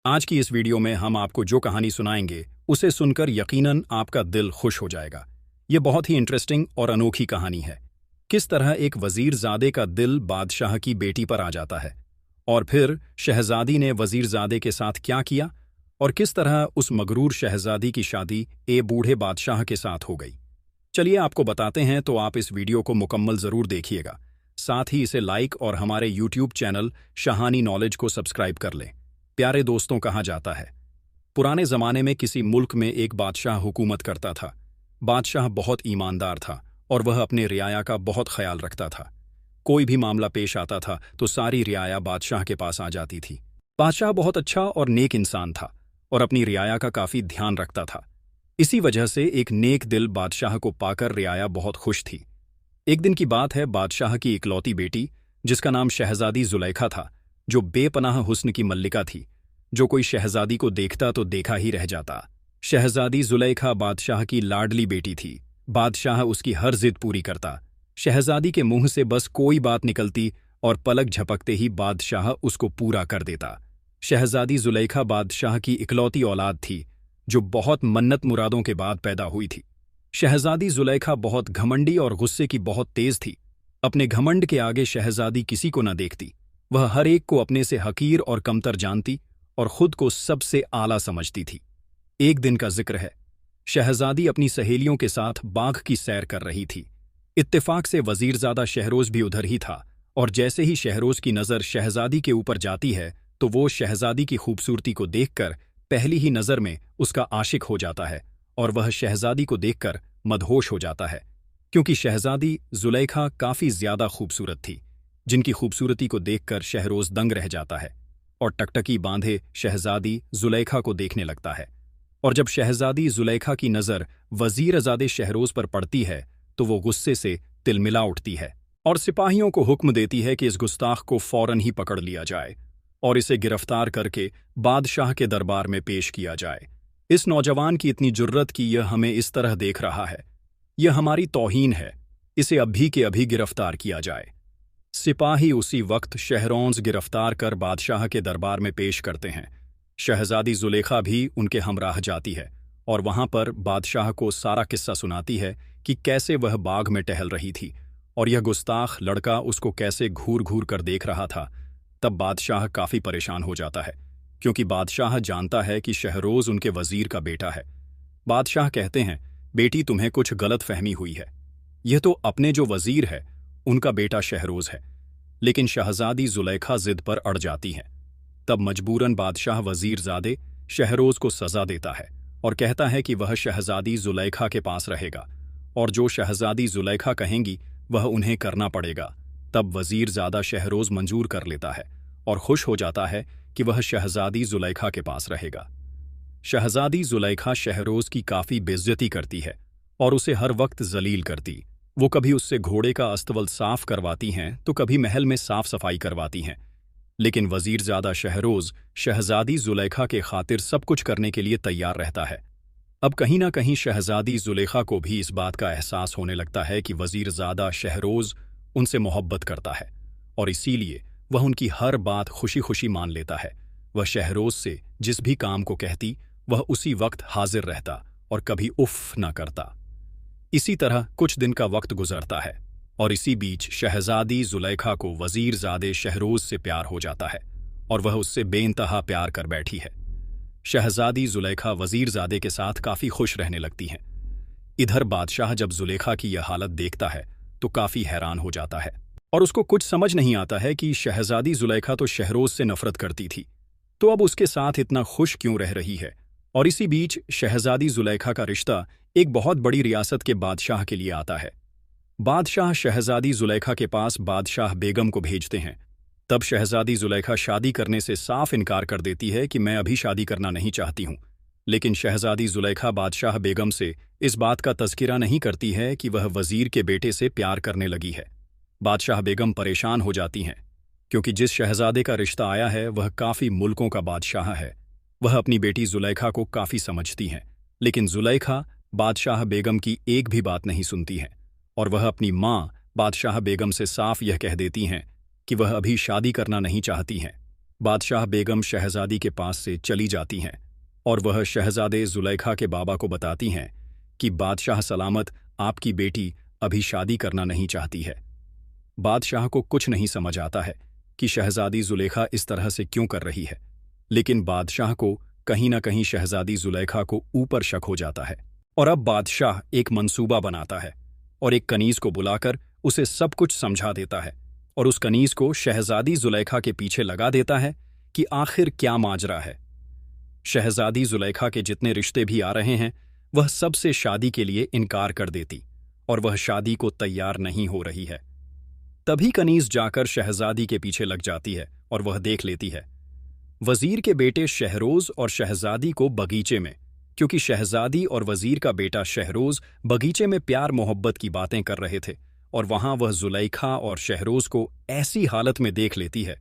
आज की इस वीडियो में हम आपको जो कहानी सुनाएंगे उसे सुनकर यकीनन आपका दिल खुश हो जाएगा। ये बहुत ही इंटरेस्टिंग और अनोखी कहानी है। किस तरह एक वजीरजादे का दिल बादशाह की बेटी पर आ जाता है और फिर शहजादी ने वजीरजादे के साथ क्या किया और किस तरह उस मगरूर शहजादी की शादी बूढ़े बादशाह के साथ हो गई। चलिए आपको बताते हैं, तो आप इस वीडियो को मुकम्मल ज़रूर देखिएगा। साथ ही इसे लाइक और हमारे यूट्यूब चैनल शाहानी नॉलेज को सब्सक्राइब कर लें। प्यारे दोस्तों, कहा जाता है पुराने ज़माने में किसी मुल्क में एक बादशाह हुकूमत करता था। बादशाह बहुत ईमानदार था और वह अपने रियाया का बहुत ख्याल रखता था। कोई भी मामला पेश आता था तो सारी रियाया बादशाह के पास आ जाती थी। बादशाह बहुत अच्छा और नेक इंसान था और अपनी रियाया का काफ़ी ध्यान रखता था। इसी वजह से एक नेक दिल बादशाह को पाकर रियाया बहुत खुश थी। एक दिन की बात है, बादशाह की इकलौती बेटी, जिसका नाम शहजादी जुलेखा था, जो बेपनाह हुस्न की मल्लिका थी, जो कोई शहजादी को देखता तो देखा ही रह जाता। शहजादी जुलेखा बादशाह की लाडली बेटी थी। बादशाह उसकी हर जिद पूरी करता। शहजादी के मुंह से बस कोई बात निकलती और पलक झपकते ही बादशाह उसको पूरा कर देता। शहजादी जुलेखा बादशाह की इकलौती औलाद थी, जो बहुत मन्नत मुरादों के बाद पैदा हुई थी। शहजादी जुलेखा बहुत घमंडी और गुस्से की बहुत तेज थी। अपने घमंड के आगे शहजादी किसी को न देखती। वह हर एक को अपने से हकीर और कमतर जानती और खुद को सबसे आला समझती थी। एक दिन का जिक्र है, शहजादी अपनी सहेलियों के साथ बाग की सैर कर रही थी। इत्तेफाक से वजीरजादा शहरोज भी उधर ही था और जैसे ही शहरोज की नज़र शहजादी के ऊपर जाती है तो वो शहजादी की खूबसूरती को देखकर पहली ही नज़र में उसका आशिक हो जाता है और वह शहजादी को देखकर मदहोश हो जाता है, क्योंकि शहजादी जुलेखा काफ़ी ज़्यादा खूबसूरत थी, जिनकी खूबसूरती को देखकर शहरोज दंग रह जाता है और टकटकी बांधे शहजादी जुलेखा को देखने लगता है। और जब शहजादी जुलेखा की नज़र वजीरजादे शहरोज पर पड़ती है तो वो गुस्से से तिलमिला उठती है और सिपाहियों को हुक्म देती है कि इस गुस्ताख को फौरन ही पकड़ लिया जाए और इसे गिरफ्तार करके बादशाह के दरबार में पेश किया जाए। इस नौजवान की इतनी जुर्रत कि यह हमें इस तरह देख रहा है, यह हमारी तौहीन है, इसे अभी के अभी गिरफ्तार किया जाए। सिपाही उसी वक्त शहरोंज गिरफ्तार कर बादशाह के दरबार में पेश करते हैं। शहजादी जुलेखा भी उनके हमराह जाती है और वहां पर बादशाह को सारा किस्सा सुनाती है कि कैसे वह बाग में टहल रही थी और यह गुस्ताख लड़का उसको कैसे घूर घूर कर देख रहा था। तब बादशाह काफ़ी परेशान हो जाता है, क्योंकि बादशाह जानता है कि शहरोज उनके वजीर का बेटा है। बादशाह कहते हैं, बेटी, तुम्हें कुछ गलत फहमी हुई है। यह तो अपने जो वजीर है उनका बेटा शहरोज है। लेकिन शहजादी जुलेखा जिद पर अड़ जाती है। तब मजबूरन बादशाह वजीरजादे शहरोज को सजा देता है और कहता है कि वह शहजादी जुलेखा के पास रहेगा और जो शहजादी जुलेखा कहेंगी वह उन्हें करना पड़ेगा। तब वजीरजादा शहरोज मंजूर कर लेता है और खुश हो जाता है कि वह शहजादी जुलेखा के पास रहेगा। शहजादी जुलेखा शहरोज की काफ़ी बेइज्जती करती है और उसे हर वक्त जलील करती। वो कभी उससे घोड़े का अस्तबल साफ करवाती हैं तो कभी महल में साफ सफाई करवाती हैं। लेकिन वजीरजादा शहरोज शहजादी जुलेखा के खातिर सब कुछ करने के लिए तैयार रहता है। अब कहीं ना कहीं शहजादी जुलेखा को भी इस बात का एहसास होने लगता है कि वजीरजादा शहरोज उनसे मोहब्बत करता है और इसीलिए वह उनकी हर बात खुशी खुशी मान लेता है। वह शहरोज से जिस भी काम को कहती वह उसी वक्त हाजिर रहता और कभी उफ न करता। इसी तरह कुछ दिन का वक्त गुजरता है और इसी बीच शहजादी जुलेखा को वजीरजादे शहरोज से प्यार हो जाता है और वह उससे बेइंतहा प्यार कर बैठी है। शहजादी जुलेखा वजीरजादे के साथ काफ़ी खुश रहने लगती हैं। इधर बादशाह जब जुलेखा की यह हालत देखता है तो काफ़ी हैरान हो जाता है और उसको कुछ समझ नहीं आता है कि शहजादी जुलेखा तो शहरोज से नफरत करती थी, तो अब उसके साथ इतना खुश क्यों रह रही है। और इसी बीच शहजादी जुलेखा का रिश्ता एक बहुत बड़ी रियासत के बादशाह के लिए आता है। बादशाह शहजादी जुलेखा के पास बादशाह बेगम को भेजते हैं। तब शहजादी जुलेखा शादी करने से साफ इनकार कर देती है कि मैं अभी शादी करना नहीं चाहती हूँ। लेकिन शहजादी जुलेखा बादशाह बेगम से इस बात का तज़किरा नहीं करती है कि वह वजीर के बेटे से प्यार करने लगी है। बादशाह बेगम परेशान हो जाती हैं, क्योंकि जिस शहजादे का रिश्ता आया है वह काफ़ी मुल्कों का बादशाह है। वह अपनी बेटी जुलेखा को काफ़ी समझती हैं, लेकिन जुलेखा बादशाह बेगम की एक भी बात नहीं सुनती है और वह अपनी माँ बादशाह बेगम से साफ यह कह देती हैं कि वह अभी शादी करना नहीं चाहती हैं। बादशाह बेगम शहजादी के पास से चली जाती हैं और वह शहजादे जुलेखा के बाबा को बताती हैं कि बादशाह सलामत आपकी बेटी अभी शादी करना नहीं चाहती है। बादशाह को कुछ नहीं समझ आता है कि शहजादी जुलेखा इस तरह से क्यों कर रही है, लेकिन बादशाह को कहीं न कहीं शहजादी जुलेखा को ऊपर शक हो जाता है। और अब बादशाह एक मंसूबा बनाता है और एक कनीज को बुलाकर उसे सब कुछ समझा देता है और उस कनीज को शहजादी जुलेखा के पीछे लगा देता है कि आखिर क्या माजरा है। शहजादी जुलेखा के जितने रिश्ते भी आ रहे हैं वह सबसे शादी के लिए इनकार कर देती और वह शादी को तैयार नहीं हो रही है। तभी कनीज जाकर शहजादी के पीछे लग जाती है और वह देख लेती है वजीर के बेटे शहरोज और शहजादी को बगीचे में, क्योंकि शहजादी और वजीर का बेटा शहरोज बगीचे में प्यार मोहब्बत की बातें कर रहे थे और वहां वह जुलेखा और शहरोज को ऐसी हालत में देख लेती है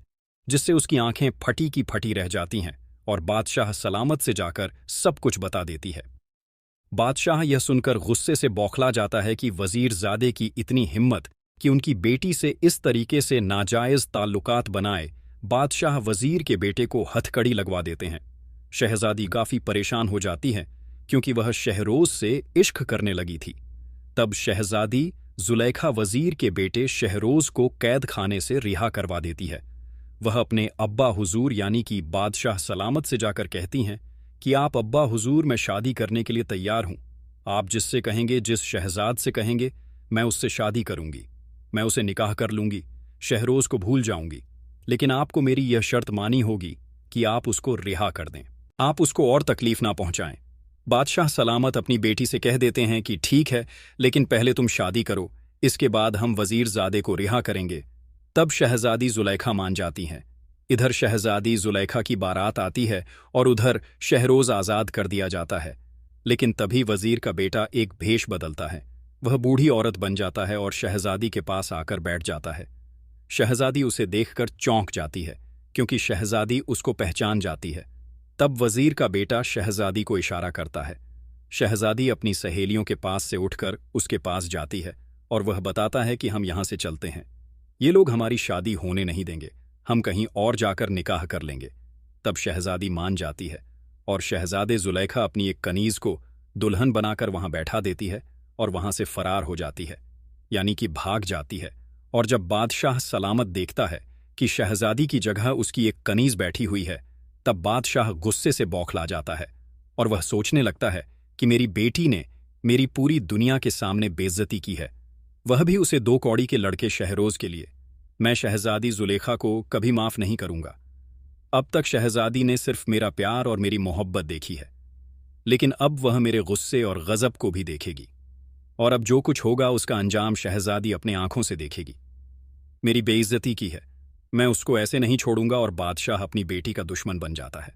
जिससे उसकी आंखें फटी की फटी रह जाती हैं और बादशाह सलामत से जाकर सब कुछ बता देती है। बादशाह यह सुनकर गुस्से से बौखला जाता है कि वजीरजादे की इतनी हिम्मत कि उनकी बेटी से इस तरीके से नाजायज ताल्लुकात बनाए। बादशाह वजीर के बेटे को हथकड़ी लगवा देते हैं। शहजादी काफी परेशान हो जाती है क्योंकि वह शहरोज से इश्क करने लगी थी। तब शहजादी जुलेखा वजीर के बेटे शहरोज को कैद खाने से रिहा करवा देती है। वह अपने अब्बा हुजूर यानी कि बादशाह सलामत से जाकर कहती हैं कि आप अब्बा हुजूर, मैं शादी करने के लिए तैयार हूं। आप जिससे कहेंगे, जिस शहजाद से कहेंगे, मैं उससे शादी करूंगी। मैं उसे निकाह कर लूंगी, शहरोज को भूल जाऊंगी। लेकिन आपको मेरी यह शर्त मानी होगी कि आप उसको रिहा कर दें, आप उसको और तकलीफ ना पहुंचाएं। बादशाह सलामत अपनी बेटी से कह देते हैं कि ठीक है, लेकिन पहले तुम शादी करो, इसके बाद हम वजीरजादे को रिहा करेंगे। तब शहजादी जुलेखा मान जाती हैं। इधर शहजादी जुलेखा की बारात आती है और उधर शहरोज आज़ाद कर दिया जाता है। लेकिन तभी वजीर का बेटा एक भेष बदलता है। वह बूढ़ी औरत बन जाता है और शहजादी के पास आकर बैठ जाता है। शहजादी उसे देखकर चौंक जाती है क्योंकि शहजादी उसको पहचान जाती है। तब वजीर का बेटा शहजादी को इशारा करता है। शहजादी अपनी सहेलियों के पास से उठकर उसके पास जाती है और वह बताता है कि हम यहां से चलते हैं, ये लोग हमारी शादी होने नहीं देंगे, हम कहीं और जाकर निकाह कर लेंगे। तब शहजादी मान जाती है और शहजादे जुलेखा अपनी एक कनीज को दुल्हन बनाकर वहां बैठा देती है और वहां से फरार हो जाती है, यानी कि भाग जाती है। और जब बादशाह सलामत देखता है कि शहजादी की जगह उसकी एक कनीज बैठी हुई है, तब बादशाह गुस्से से बौखला जाता है और वह सोचने लगता है कि मेरी बेटी ने मेरी पूरी दुनिया के सामने बेइज्जती की है, वह भी उसे 2 कौड़ी के लड़के शहरोज के लिए। मैं शहजादी जुलेखा को कभी माफ नहीं करूंगा। अब तक शहजादी ने सिर्फ मेरा प्यार और मेरी मोहब्बत देखी है, लेकिन अब वह मेरे गुस्से और गजब को भी देखेगी और अब जो कुछ होगा उसका अंजाम शहजादी अपने आंखों से देखेगी। मेरी बेइज्जती की है, मैं उसको ऐसे नहीं छोड़ूंगा। और बादशाह अपनी बेटी का दुश्मन बन जाता है।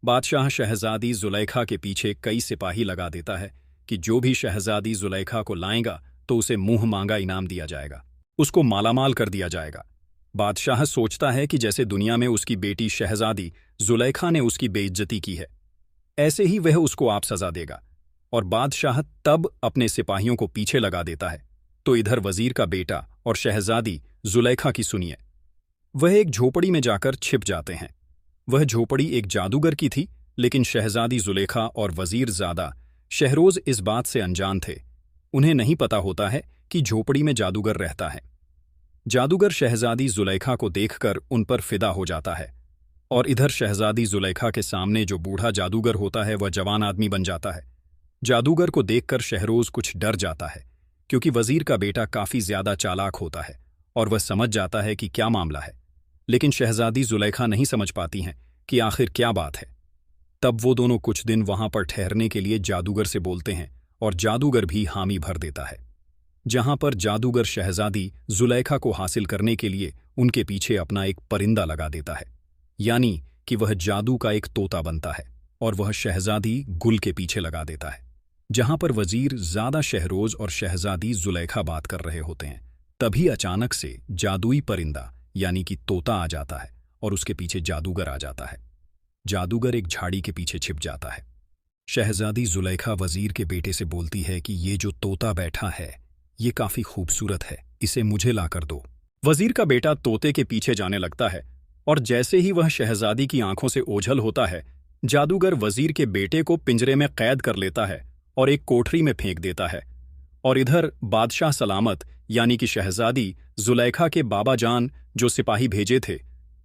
बादशाह शहजादी जुलेखा के पीछे कई सिपाही लगा देता है कि जो भी शहजादी जुलेखा को लाएगा तो उसे मुंह मांगा इनाम दिया जाएगा, उसको मालामाल कर दिया जाएगा। बादशाह सोचता है कि जैसे दुनिया में उसकी बेटी शहजादी जुलेखा ने उसकी बेइज्जती की है, ऐसे ही वह उसको आप सजा देगा। और बादशाह तब अपने सिपाहियों को पीछे लगा देता है। तो इधर वजीर का बेटा और शहजादी जुलेखा की सुनिए। वह एक झोपड़ी में जाकर छिप जाते हैं। वह झोपड़ी एक जादूगर की थी, लेकिन शहजादी जुलेखा और वजीरजादा शहरोज इस बात से अनजान थे। उन्हें नहीं पता होता है कि झोपड़ी में जादूगर रहता है। जादूगर शहजादी जुलेखा को देखकर उन पर फिदा हो जाता है और इधर शहजादी जुलेखा के सामने जो बूढ़ा जादूगर होता है वह जवान आदमी बन जाता है। जादूगर को देखकर शहरोज कुछ डर जाता है क्योंकि वजीर का बेटा काफी ज्यादा चालाक होता है और वह समझ जाता है कि क्या मामला है। लेकिन शहजादी जुलेखा नहीं समझ पाती हैं कि आखिर क्या बात है। तब वो दोनों कुछ दिन वहां पर ठहरने के लिए जादूगर से बोलते हैं और जादूगर भी हामी भर देता है। जहां पर जादूगर शहजादी जुलेखा को हासिल करने के लिए उनके पीछे अपना एक परिंदा लगा देता है, यानी कि वह जादू का एक तोता बनता है और वह शहजादी गुल के पीछे लगा देता है। जहां पर वजीर ज़्यादा शहरोज और शहजादी जुलेखा बात कर रहे होते हैं, तभी अचानक से जादुई परिंदा यानी कि तोता आ जाता है और उसके पीछे जादूगर आ जाता है। जादूगर एक झाड़ी के पीछे छिप जाता है। शहजादी जुलेखा वजीर के बेटे से बोलती है कि ये जो तोता बैठा है ये काफी खूबसूरत है, इसे मुझे लाकर दो। वजीर का बेटा तोते के पीछे जाने लगता है और जैसे ही वह शहजादी की आंखों से ओझल होता है, जादूगर वजीर के बेटे को पिंजरे में कैद कर लेता है और एक कोठरी में फेंक देता है। और इधर बादशाह सलामत यानी कि शहजादी जुलेखा के बाबा जान जो सिपाही भेजे थे,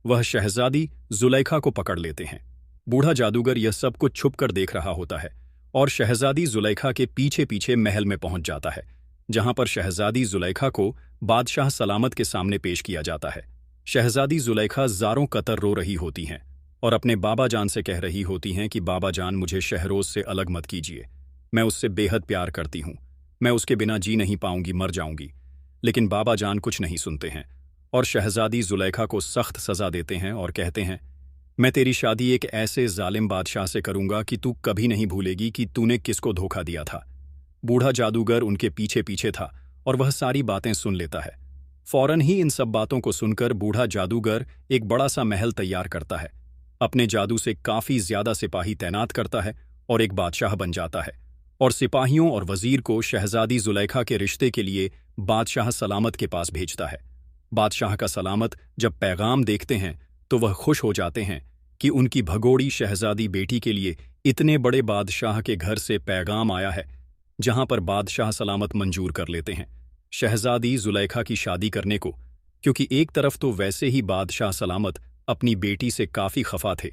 वह शहजादी जुलेखा को पकड़ लेते हैं। बूढ़ा जादूगर यह सब कुछ छुप कर देख रहा होता है और शहजादी जुलेखा के पीछे पीछे महल में पहुंच जाता है, जहां पर शहजादी जुलेखा को बादशाह सलामत के सामने पेश किया जाता है। शहजादी जुलेखा ज़ारों कतर रो रही होती हैं और अपने बाबा जान से कह रही होती हैं कि बाबा जान, मुझे शहरोज से अलग मत कीजिए, मैं उससे बेहद प्यार करती हूँ, मैं उसके बिना जी नहीं पाऊंगी, मर जाऊंगी। लेकिन बाबा जान कुछ नहीं सुनते हैं और शहजादी जुलेखा को सख्त सज़ा देते हैं और कहते हैं, मैं तेरी शादी एक ऐसे जालिम बादशाह से करूंगा कि तू कभी नहीं भूलेगी कि तूने किसको धोखा दिया था। बूढ़ा जादूगर उनके पीछे पीछे था और वह सारी बातें सुन लेता है। फौरन ही इन सब बातों को सुनकर बूढ़ा जादूगर एक बड़ा सा महल तैयार करता है, अपने जादू से काफ़ी ज़्यादा सिपाही तैनात करता है और एक बादशाह बन जाता है और सिपाहियों और वजीर को शहजादी जुलेखा के रिश्ते के लिए बादशाह सलामत के पास भेजता है। बादशाह का सलामत जब पैगाम देखते हैं तो वह खुश हो जाते हैं कि उनकी भगोड़ी शहजादी बेटी के लिए इतने बड़े बादशाह के घर से पैगाम आया है, जहां पर बादशाह सलामत मंजूर कर लेते हैं शहजादी जुलेखा की शादी करने को, क्योंकि एक तरफ तो वैसे ही बादशाह सलामत अपनी बेटी से काफ़ी खफा थे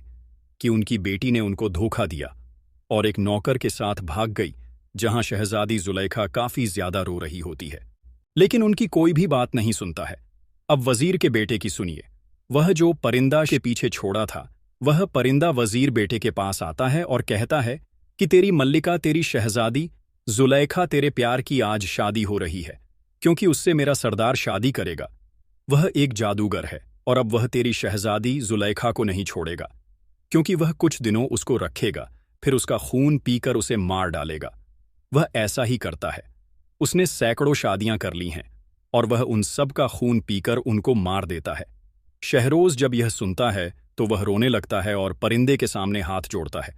कि उनकी बेटी ने उनको धोखा दिया और एक नौकर के साथ भाग गई, जहां शहजादी जुलेखा काफ़ी ज़्यादा रो रही होती है। लेकिन उनकी कोई भी बात नहीं सुनता है। अब वजीर के बेटे की सुनिए। वह जो परिंदा के पीछे छोड़ा था, वह परिंदा वजीर बेटे के पास आता है और कहता है कि तेरी मल्लिका, तेरी शहजादी जुलेखा, तेरे प्यार की आज शादी हो रही है, क्योंकि उससे मेरा सरदार शादी करेगा। वह एक जादूगर है और अब वह तेरी शहजादी जुलेखा को नहीं छोड़ेगा, क्योंकि वह कुछ दिनों उसको रखेगा, फिर उसका खून पीकर उसे मार डालेगा। वह ऐसा ही करता है। उसने सैकड़ों शादियां कर ली हैं और वह उन सब का खून पीकर उनको मार देता है। शहरोज जब यह सुनता है तो वह रोने लगता है और परिंदे के सामने हाथ जोड़ता है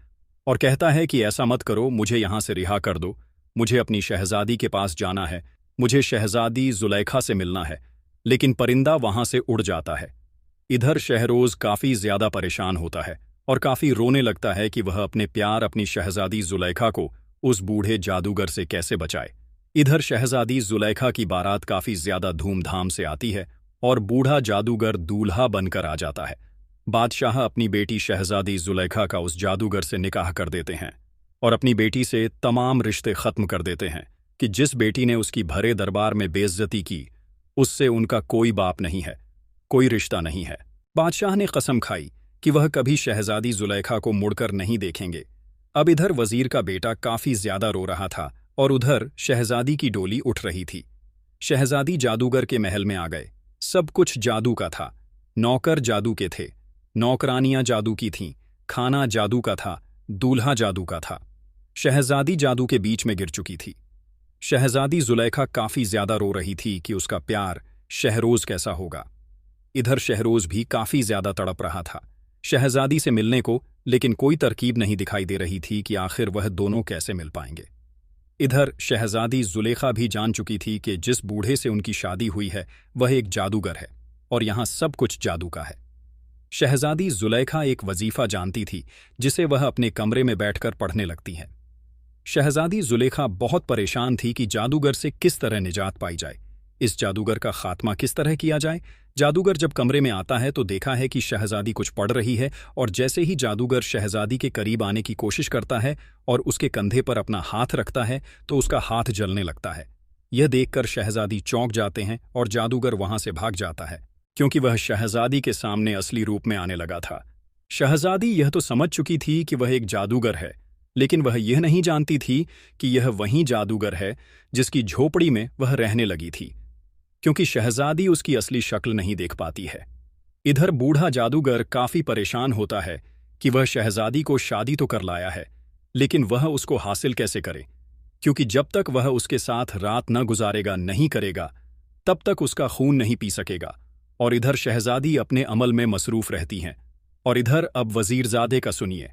और कहता है कि ऐसा मत करो, मुझे यहां से रिहा कर दो, मुझे अपनी शहजादी के पास जाना है, मुझे शहजादी जुलेखा से मिलना है। लेकिन परिंदा वहां से उड़ जाता है। इधर शहरोज काफ़ी ज़्यादा परेशान होता है और काफ़ी रोने लगता है कि वह अपने प्यार, अपनी शहजादी जुलेखा को उस बूढ़े जादूगर से कैसे बचाए। इधर शहजादी जुलेखा की बारात काफ़ी ज़्यादा धूमधाम से आती है और बूढ़ा जादूगर दूल्हा बनकर आ जाता है। बादशाह अपनी बेटी शहजादी जुलेखा का उस जादूगर से निकाह कर देते हैं और अपनी बेटी से तमाम रिश्ते ख़त्म कर देते हैं कि जिस बेटी ने उसकी भरे दरबार में बेइज्जती की, उससे उनका कोई बाप नहीं है, कोई रिश्ता नहीं है। बादशाह ने कसम खाई कि वह कभी शहजादी जुलेखा को मुड़कर नहीं देखेंगे। अब इधर वजीर का बेटा काफ़ी ज़्यादा रो रहा था और उधर शहजादी की डोली उठ रही थी। शहजादी जादूगर के महल में आ गए। सब कुछ जादू का था। नौकर जादू के थे, नौकरानियां जादू की थीं, खाना जादू का था, दूल्हा जादू का था। शहजादी जादू के बीच में गिर चुकी थी। शहजादी जुलेखा काफ़ी ज़्यादा रो रही थी कि उसका प्यार शहरोज कैसा होगा। इधर शहरोज भी काफ़ी ज़्यादा तड़प रहा था शहजादी से मिलने को, लेकिन कोई तरकीब नहीं दिखाई दे रही थी कि आखिर वह दोनों कैसे मिल पाएंगे। इधर शहजादी जुलेखा भी जान चुकी थी कि जिस बूढ़े से उनकी शादी हुई है वह एक जादूगर है और यहाँ सब कुछ जादू का है। शहजादी जुलेखा एक वजीफ़ा जानती थी जिसे वह अपने कमरे में बैठकर पढ़ने लगती है। शहजादी जुलेखा बहुत परेशान थी कि जादूगर से किस तरह निजात पाई जाए, इस जादूगर का खात्मा किस तरह किया जाए। जादूगर जब कमरे में आता है तो देखा है कि शहजादी कुछ पढ़ रही है और जैसे ही जादूगर शहजादी के करीब आने की कोशिश करता है और उसके कंधे पर अपना हाथ रखता है तो उसका हाथ जलने लगता है। यह देखकर शहजादी चौंक जाते हैं और जादूगर वहां से भाग जाता है, क्योंकि वह शहजादी के सामने असली रूप में आने लगा था। शहजादी यह तो समझ चुकी थी कि वह एक जादूगर है, लेकिन वह यह नहीं जानती थी कि यह वही जादूगर है जिसकी झोपड़ी में वह रहने लगी थी, क्योंकि शहजादी उसकी असली शक्ल नहीं देख पाती है। इधर बूढ़ा जादूगर काफ़ी परेशान होता है कि वह शहजादी को शादी तो कर लाया है, लेकिन वह उसको हासिल कैसे करे, क्योंकि जब तक वह उसके साथ रात न गुजारेगा, नहीं करेगा, तब तक उसका खून नहीं पी सकेगा। और इधर शहजादी अपने अमल में मसरूफ़ रहती हैं। और इधर अब वज़ीरज़ादे का सुनिए।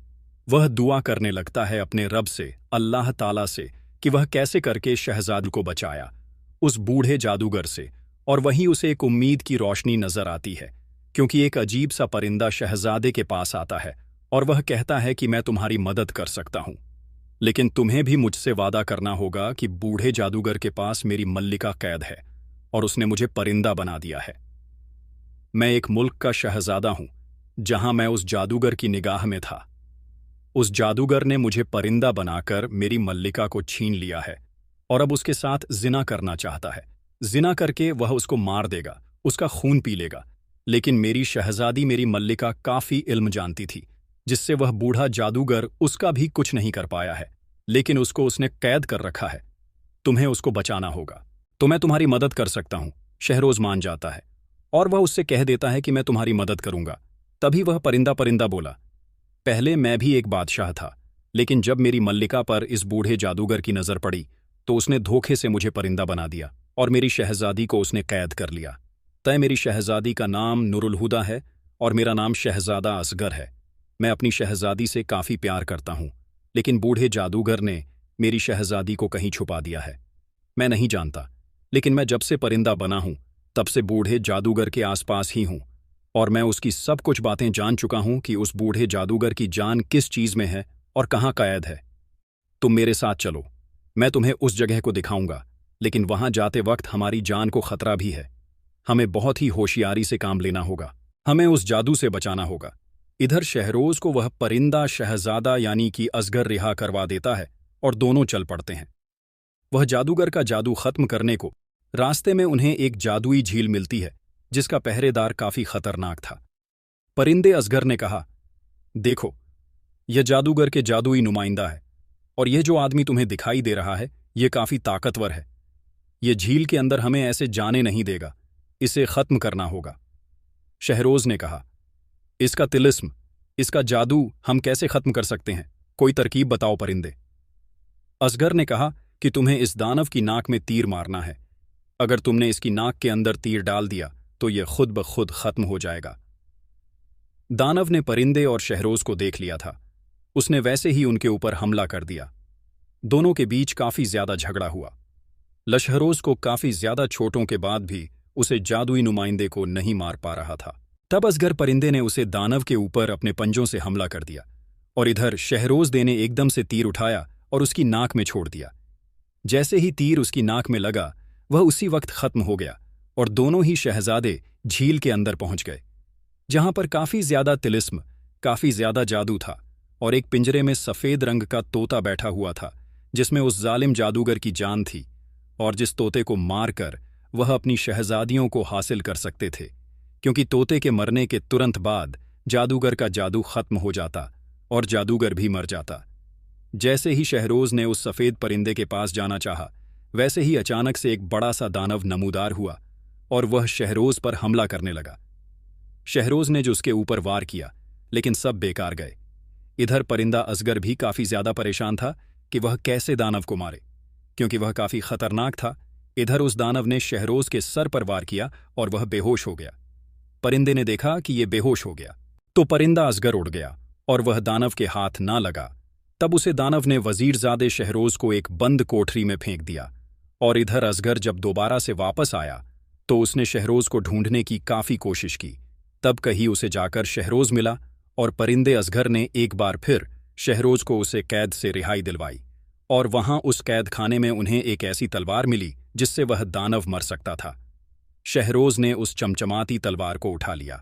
वह दुआ करने लगता है अपने रब से, अल्लाह ताला से, कि वह कैसे करके शहजादी को बचाया उस बूढ़े जादूगर से। और वहीं उसे एक उम्मीद की रोशनी नजर आती है, क्योंकि एक अजीब सा परिंदा शहजादे के पास आता है और वह कहता है कि मैं तुम्हारी मदद कर सकता हूं, लेकिन तुम्हें भी मुझसे वादा करना होगा कि बूढ़े जादूगर के पास मेरी मल्लिका कैद है और उसने मुझे परिंदा बना दिया है। मैं एक मुल्क का शहजादा हूं जहां मैं उस जादूगर की निगाह में था। उस जादूगर ने मुझे परिंदा बनाकर मेरी मल्लिका को छीन लिया है और अब उसके साथ जिना करना चाहता है। जिना करके वह उसको मार देगा, उसका खून पी लेगा। लेकिन मेरी शहजादी मेरी मल्लिका काफी इल्म जानती थी, जिससे वह बूढ़ा जादूगर उसका भी कुछ नहीं कर पाया है, लेकिन उसको उसने कैद कर रखा है। तुम्हें उसको बचाना होगा। तो मैं तुम्हारी मदद कर सकता हूं। शहरोज मान जाता है और वह उससे कह देता है कि मैं तुम्हारी मदद करूंगा। तभी वह परिंदा परिंदा बोला, पहले मैं भी एक बादशाह था, लेकिन जब मेरी मल्लिका पर इस बूढ़े जादूगर की नजर पड़ी तो उसने धोखे से मुझे परिंदा बना दिया और मेरी शहजादी को उसने कैद कर लिया। तय मेरी शहजादी का नाम नूरुल हुदा है और मेरा नाम शहजादा असगर है। मैं अपनी शहजादी से काफी प्यार करता हूं, लेकिन बूढ़े जादूगर ने मेरी शहजादी को कहीं छुपा दिया है। मैं नहीं जानता, लेकिन मैं जब से परिंदा बना हूं तब से बूढ़े जादूगर के आसपास ही हूं और मैं उसकी सब कुछ बातें जान चुका हूं कि उस बूढ़े जादूगर की जान किस चीज में है और कहां कैद है। तुम मेरे साथ चलो, मैं तुम्हें उस जगह को दिखाऊंगा, लेकिन वहां जाते वक्त हमारी जान को खतरा भी है। हमें बहुत ही होशियारी से काम लेना होगा। हमें उस जादू से बचाना होगा। इधर शहरोज को वह परिंदा शहजादा यानी कि असगर रिहा करवा देता है और दोनों चल पड़ते हैं। वह जादूगर का जादू खत्म करने को रास्ते में उन्हें एक जादुई झील मिलती है, जिसका पहरेदार काफी खतरनाक था। परिंदे असगर ने कहा, देखो, यह जादूगर के जादुई नुमाइंदा है और यह जो आदमी तुम्हें दिखाई दे रहा है यह काफी ताकतवर है। यह झील के अंदर हमें ऐसे जाने नहीं देगा, इसे खत्म करना होगा। शहरोज ने कहा, इसका तिलिस्म, इसका जादू हम कैसे खत्म कर सकते हैं? कोई तरकीब बताओ परिंदे। असगर ने कहा कि तुम्हें इस दानव की नाक में तीर मारना है। अगर तुमने इसकी नाक के अंदर तीर डाल दिया तो यह खुद ब खुद खत्म हो जाएगा। दानव ने परिंदे और शहरोज को देख लिया था। उसने वैसे ही उनके ऊपर हमला कर दिया। दोनों के बीच काफी ज्यादा झगड़ा हुआ। लशहरोज को काफी ज्यादा चोटों के बाद भी उसे जादुई नुमाइंदे को नहीं मार पा रहा था। तब असगर परिंदे ने उसे दानव के ऊपर अपने पंजों से हमला कर दिया और इधर शहरोज़ ने एकदम से तीर उठाया और उसकी नाक में छोड़ दिया। जैसे ही तीर उसकी नाक में लगा, वह उसी वक्त खत्म हो गया और दोनों ही शहजादे झील के अंदर पहुंच गए, जहां पर काफी ज्यादा तिलिस्म, काफी ज्यादा जादू था और एक पिंजरे में सफेद रंग का तोता बैठा हुआ था, जिसमें उस जालिम जादूगर की जान थी और जिस तोते को मारकर वह अपनी शहजादियों को हासिल कर सकते थे, क्योंकि तोते के मरने के तुरंत बाद जादूगर का जादू खत्म हो जाता और जादूगर भी मर जाता। जैसे ही शहरोज ने उस सफेद परिंदे के पास जाना चाहा, वैसे ही अचानक से एक बड़ा सा दानव नमूदार हुआ और वह शहरोज पर हमला करने लगा। शहरोज ने जो उसके ऊपर वार किया, लेकिन सब बेकार गए। इधर परिंदा असगर भी काफी ज्यादा परेशान था कि वह कैसे दानव को मारे, क्योंकि वह काफी खतरनाक था। इधर उस दानव ने शहरोज के सर पर वार किया और वह बेहोश हो गया। परिंदे ने देखा कि यह बेहोश हो गया, तो परिंदा असगर उड़ गया और वह दानव के हाथ ना लगा। तब उसे दानव ने वजीरजादे शहरोज को एक बंद कोठरी में फेंक दिया और इधर असगर जब दोबारा से वापस आया तो उसने शहरोज को ढूंढने की काफी कोशिश की। तब कहीं उसे जाकर शहरोज मिला और परिंदे असगर ने एक बार फिर शहरोज को उसे कैद से रिहाई दिलवाई और वहां उस कैद खाने में उन्हें एक ऐसी तलवार मिली जिससे वह दानव मर सकता था। शहरोज ने उस चमचमाती तलवार को उठा लिया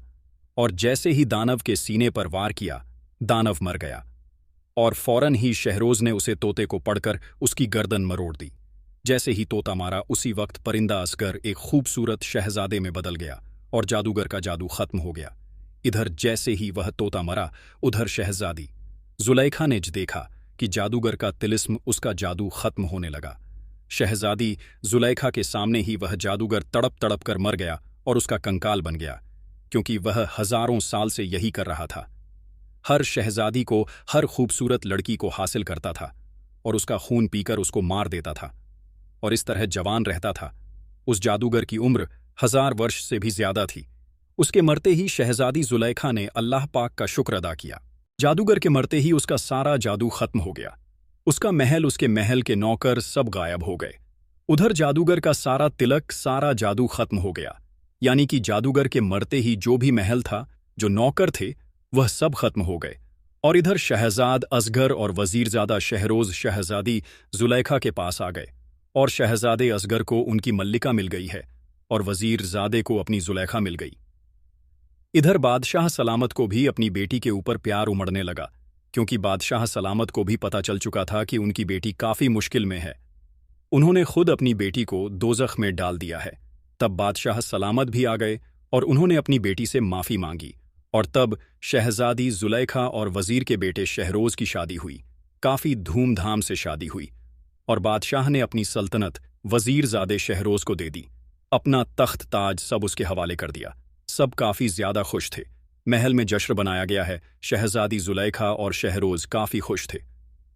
और जैसे ही दानव के सीने पर वार किया, दानव मर गया और फौरन ही शहरोज ने उसे तोते को पड़कर उसकी गर्दन मरोड़ दी। जैसे ही तोता मारा, उसी वक्त परिंदा असगर एक खूबसूरत शहजादे में बदल गया और जादूगर का जादू खत्म हो गया। इधर जैसे ही वह तोता मरा, उधर शहजादी जुलेखा ने देखा कि जादूगर का तिलिस्म, उसका जादू खत्म होने लगा। शहजादी जुलेखा के सामने ही वह जादूगर तड़प तड़प कर मर गया और उसका कंकाल बन गया, क्योंकि वह हजारों साल से यही कर रहा था। हर शहजादी को, हर खूबसूरत लड़की को हासिल करता था और उसका खून पीकर उसको मार देता था और इस तरह जवान रहता था। उस जादूगर की उम्र 1000 वर्ष से भी ज्यादा थी। उसके मरते ही शहजादी जुलेखा ने अल्लाह पाक का शुक्र अदा किया। जादूगर के मरते ही उसका सारा जादू खत्म हो गया। उसका महल, उसके महल के नौकर सब गायब हो गए। उधर जादूगर का सारा तिलक, सारा जादू खत्म हो गया। यानी कि जादूगर के मरते ही जो भी महल था, जो नौकर थे, वह सब खत्म हो गए। और इधर शहजाद असगर और वजीरजादा शहरोज शहजादी जुलेखा के पास आ गए, और शहजादे असगर को उनकी मल्लिका मिल गई है और वजीरजादे को अपनी जुलेखा मिल गई। इधर बादशाह सलामत को भी अपनी बेटी के ऊपर प्यार उमड़ने लगा, क्योंकि बादशाह सलामत को भी पता चल चुका था कि उनकी बेटी काफी मुश्किल में है। उन्होंने खुद अपनी बेटी को दोजख में डाल दिया है। तब बादशाह सलामत भी आ गए और उन्होंने अपनी बेटी से माफी मांगी, और तब शहजादी जुलेखा और वजीर के बेटे शहरोज की शादी हुई। काफी धूमधाम से शादी हुई, और बादशाह ने अपनी सल्तनत वजीरजादे शहरोज को दे दी। अपना तख्त ताज सब उसके हवाले कर दिया। सब काफी ज्यादा खुश थे। महल में जश्न बनाया गया है। शहजादी जुलेखा और शहरोज काफी खुश थे।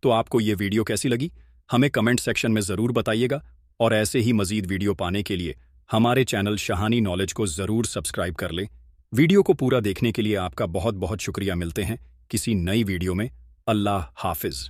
तो आपको ये वीडियो कैसी लगी, हमें कमेंट सेक्शन में ज़रूर बताइएगा, और ऐसे ही मज़ीद वीडियो पाने के लिए हमारे चैनल शहानी नॉलेज को ज़रूर सब्सक्राइब कर लें। वीडियो को पूरा देखने के लिए आपका बहुत बहुत शुक्रिया। मिलते हैं किसी नई वीडियो में। अल्लाह हाफिज़।